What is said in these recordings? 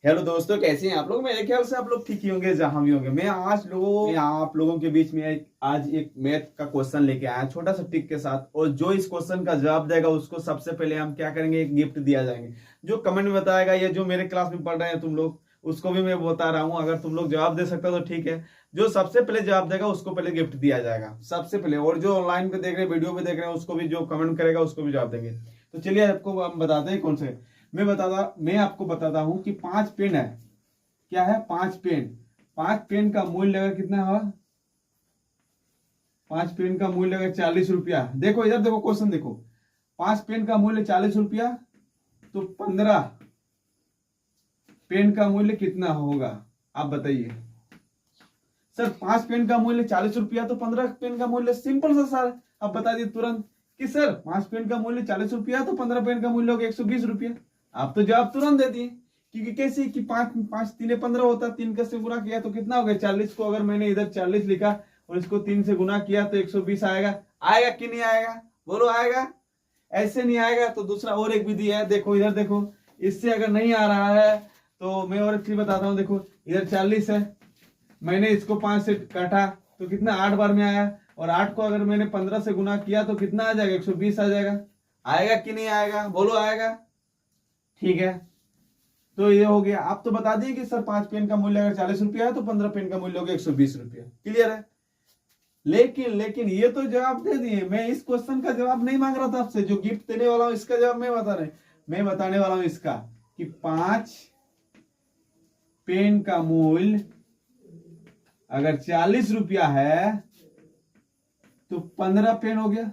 Hello दोस्तों, कैसे हैं आप लोग। मेरे ख्याल से आप लोग ठीक ही होंगे, जहां भी होंगे। मैं आज आप लोगों के बीच में आज एक मैथ का क्वेश्चन लेके आया, छोटा सा टिक के साथ। और जो इस क्वेश्चन का जवाब देगा उसको सबसे पहले हम क्या करेंगे, एक गिफ्ट दिया जाएंगे। जो कमेंट में बताएगा या जो मेरे क्लास में पढ़ रहे हैं तुम लोग, उसको भी मैं बता रहा हूँ। अगर तुम लोग जवाब दे सकते हो तो ठीक है। जो सबसे पहले जवाब देगा उसको पहले गिफ्ट दिया जाएगा सबसे पहले। और जो ऑनलाइन पे देख रहे हैं, वीडियो पे देख रहे हैं, उसको भी, जो कमेंट करेगा उसको भी जवाब देंगे। तो चलिए आपको हम बताते हैं कौन से। मैं आपको बताता हूँ कि 5 पेन है। क्या है? 5 पेन। 5 पेन का मूल्य अगर कितना हुआ? 5 पेन का मूल्य अगर 40 रुपया। देखो इधर, देखो क्वेश्चन देखो। 5 पेन का मूल्य 40 रुपया, तो 15 पेन का मूल्य कितना होगा? आप बताइए सर। 5 पेन का मूल्य 40 रुपया, तो 15 पेन का मूल्य। सिंपल सा सर, आप बता दिए तुरंत कि सर 5 पेन का मूल्य 40 रुपया, तो 15 पेन का मूल्य हो गया 120 रुपया। आप तो जवाब तुरंत दे दिए। क्योंकि कैसे कि 5 5 3 15 होता, 3 का से गुना किया तो कितना हो गया 40 को। अगर मैंने इधर 40 लिखा और इसको 3 से गुना किया तो 120 आएगा। आएगा कि नहीं आएगा? बोलो आएगा। ऐसे नहीं आएगा तो दूसरा और एक विधि है, देखो इधर देखो। इससे अगर नहीं आ रहा है तो मैं और एक चीज बताता हूँ। देखो इधर 40 है, मैंने इसको 5 से काटा तो कितना 8 बार में आया। और 8 को अगर मैंने 15 से गुना किया तो कितना आ जाएगा? 120 आ जाएगा। आएगा कि नहीं आएगा? बोलो आएगा। ठीक है, तो ये हो गया। आप तो बता दिए कि सर 5 पेन का मूल्य अगर 40 रुपया है तो 15 पेन का मूल्य हो गया 120 रुपया। क्लियर है। लेकिन लेकिन ये तो जवाब दे दिए। मैं इस क्वेश्चन का जवाब नहीं मांग रहा था आपसे। जो गिफ्ट देने वाला हूं इसका जवाब मैं बताने वाला हूं इसका, कि 5 पेन का मूल्य अगर 40 रुपया है तो 15 पेन हो गया।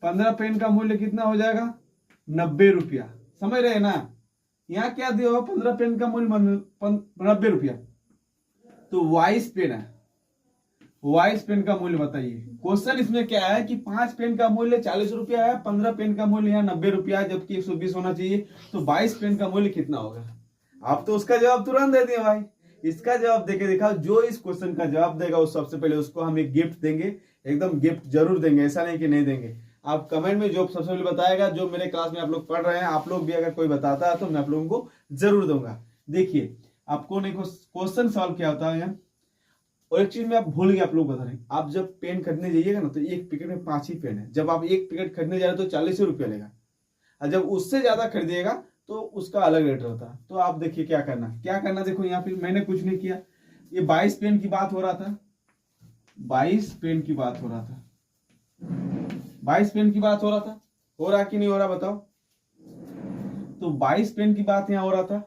15 पेन का मूल्य कितना हो जाएगा? 90 रुपया। समझ रहे हैं ना? यहाँ क्या दिया हुआ? 15 पेन का मूल्य 90 रुपया। तो 22 पेन है। 22 पेन का मूल्य बताइए। क्वेश्चन इसमें क्या है कि 5 पेन का मूल्य 40 रुपया है, 15 पेन का मूल्य यहाँ 90 रुपया है, जबकि 120 होना चाहिए। तो 22 पेन का मूल्य कितना होगा? आप तो उसका जवाब तुरंत दे दिए भाई। इसका जवाब देके दिखाओ। जो इस क्वेश्चन का जवाब देगा उस सबसे पहले उसको हम एक गिफ्ट देंगे। एकदम गिफ्ट जरूर देंगे, ऐसा नहीं कि नहीं देंगे। आप कमेंट में जो सबसे पहले बताएगा, जो मेरे क्लास में आप लोग पढ़ रहे हैं, आप लोग भी अगर कोई बताता है तो मैं आप लोगों को जरूर दूंगा। देखिए आपको नहीं, क्वेश्चन सॉल्व क्या होता है। और एक चीज में आप भूल गए, आप लोग बता रहे हैं। आप जब पेन खरीदने जाइएगा ना तो एक पैकेट में 5 ही पेन है। जब आप एक पैकेट खरीदने जा रहे हैं तो 40 रुपया लेगा। और जब उससे ज्यादा खरीदिएगा तो उसका अलग रेट होता है। तो आप देखिए क्या करना। देखो यहाँ पे मैंने कुछ नहीं किया। ये 22 पेन की बात हो रहा था। 22 पेन की बात हो रहा था। 22 पेन की बात हो रहा था। हो रहा कि नहीं हो रहा बताओ। तो 22 पेन की बात यहाँ हो रहा था।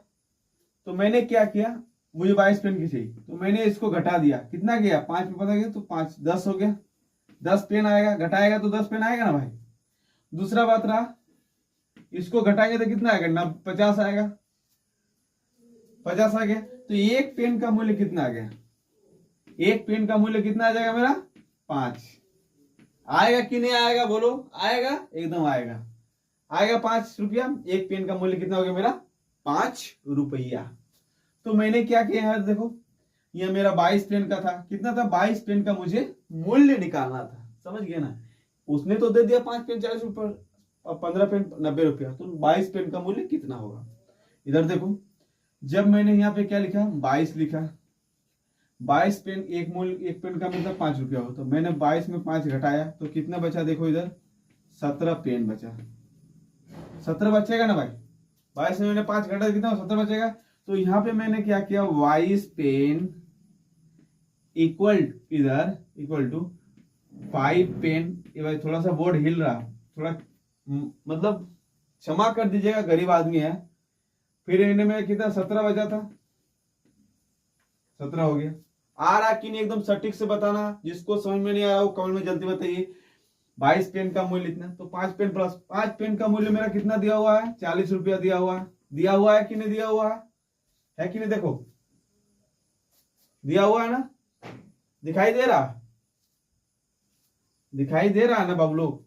तो मैंने क्या किया, मुझे 22 पेन की चाहिए तो मैंने इसको घटा दिया। कितना गया? 5 में पता गया तो 5 10 हो गया। 10 पेन आएगा, घटाएगा तो 10 पेन आएगा ना भाई। दूसरा बात रहा, इसको घटाएंगे तो कितना आएगा? 50 आएगा। 50 आ गया। तो एक पेन का मूल्य कितना आ गया? एक पेन का मूल्य कितना आ जाएगा मेरा? 5। आएगा कि नहीं आएगा? बोलो आएगा। एकदम आएगा। आएगा 5 रुपया। एक पेन का मूल्य कितना हो गया मेरा? 5 रुपया। तो मैंने क्या किया यार, देखो ये मेरा 22 पेन का था। कितना था? 22 पेन का मुझे मूल्य निकालना था। समझ गए ना? उसने तो दे दिया 5 पेन 40 रुपये और 15 पेन 90 रुपया। तो 22 पेन का मूल्य कितना होगा? इधर देखो, जब मैंने यहाँ पे क्या लिखा, 22 लिखा। 22 पेन, एक पेन का मतलब 5 रुपया हो, तो मैंने 22 में 5 घटाया तो कितना बचा? देखो इधर 17 पेन बचा। 17 बचेगा ना भाई। 22 में मैंने 5 घटा, कितना? 17 बचेगा। तो यहाँ पे मैंने क्या किया, 22 पेन इक्वल इधर इक्वल टू 5 पेन। ये भाई थोड़ा सा बोर्ड हिल रहा, थोड़ा मतलब क्षमा कर दीजिएगा, गरीब आदमी है। फिर इन्हें में कितना? 17 बचा था। 17 हो गया। आ रहा कि नहीं एकदम सटीक से बताना। जिसको समझ में नहीं आ रहा वो कमेंट में जल्दी बताइए। 22 पेन का मूल्य इतना, तो 5 पेन प्लस 5 पेन का मूल्य मेरा कितना दिया हुआ है? 40 रुपया दिया हुआ है। दिया हुआ है कि नहीं दिया हुआ है कि नहीं? देखो दिया हुआ है ना? दिखाई दे रहा? दिखाई दे रहा है ना बाबू लोग?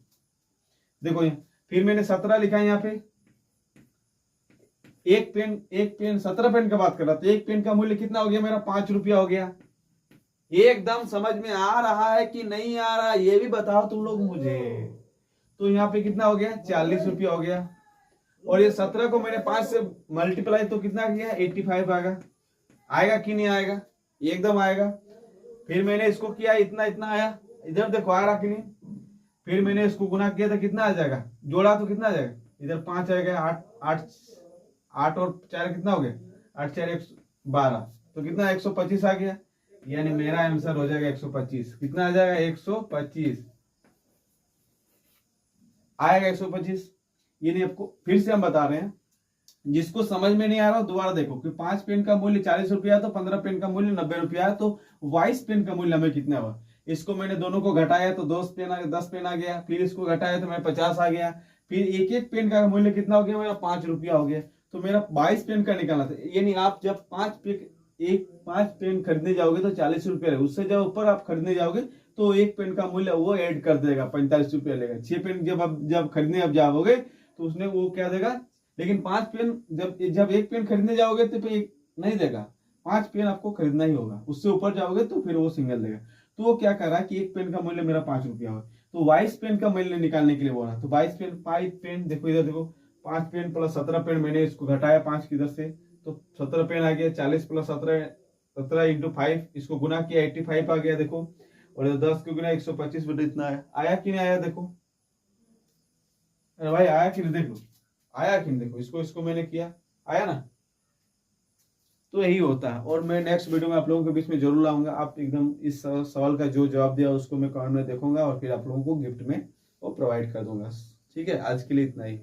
देखो फिर मैंने 17 लिखा है यहाँ पे। एक पेन 17 पेन का बात कर रहा था। एक पेन का मूल्य कितना हो गया मेरा? 5 रुपया हो गया। एकदम समझ में आ रहा है कि नहीं आ रहा, ये भी बताओ तुम लोग मुझे। तो यहाँ पे कितना हो गया? 40 रुपया हो गया। और ये 17 को मैंने 5 से मल्टीप्लाई तो कितना किया, 85 आएगा। आएगा कि नहीं आएगा, एकदम आएगा। फिर मैंने इसको किया, इतना इतना आया, इधर देखो आ रहा कि नहीं। फिर मैंने इसको गुना किया तो कितना आ जाएगा, जोड़ा तो कितना आ जाएगा, इधर 5 आएगा, 8 और 4 कितना हो गया, 8 4 112, तो कितना 125 आ गया। यानी मेरा आंसर हो जाएगा 125। कितना आ जाएगा, 125 आएगा, 125। ये नहीं, आपको फिर से हम बता रहे हैं, जिसको समझ में नहीं आ रहा दोबारा देखो कि 5 पेन का मूल्य 40 रुपया, तो 15 पेन का मूल्य 90 रुपया है, तो 22 पेन का मूल्य हमें कितना हुआ। इसको मैंने दोनों को घटाया तो 10 पेन आ गया, फिर इसको घटाया तो मेरा 50 आ गया, फिर एक एक पेन का मूल्य कितना हो गया, मेरा 5 रुपया हो गया। तो मेरा 22 पेन का निकालना था। यानी आप जब 5 पेन खरीदने जाओगे तो 40 रुपया, उससे जब ऊपर आप खरीदने जाओगे तो एक पेन का मूल्य वो ऐड कर देगा, 45 रुपया लेगा। 6 पेन जब खरीदने अब जाओगे तो उसने वो क्या देगा, लेकिन 5 पेन जब एक पेन खरीदने जाओगे तो एक नहीं देगा, 5 पेन आपको खरीदना ही होगा। उससे ऊपर जाओगे तो फिर वो सिंगल देगा। तो वो क्या कर रहा है कि एक पेन का मूल्य मेरा 5 रुपया हो, तो 22 पेन का मूल्य निकालने के लिए बोला। तो 22 पेन, 5 पेन देखो इधर देखो, 5 पेन प्लस 17 पेन, मैंने इसको घटाया 5 की इधर से, तो 17 पेन आ गया। 40 प्लस 17 इंटू 5, इसको गुना किया 85 आ गया देखो। और 10 के गुना 125 बटे इतना आया कि नहीं आया देखो। अरे भाई आया कि नहीं देखो, आया कि नहीं देखो, इसको मैंने किया, आया ना। तो यही होता है। और मैं नेक्स्ट वीडियो में आप लोगों के बीच में जरूर लाऊंगा। आप एकदम इस सवाल का जो जवाब दिया उसको मैं कमेंट में देखूंगा और फिर आप लोगों को गिफ्ट में वो प्रोवाइड कर दूंगा। ठीक है, आज के लिए इतना ही।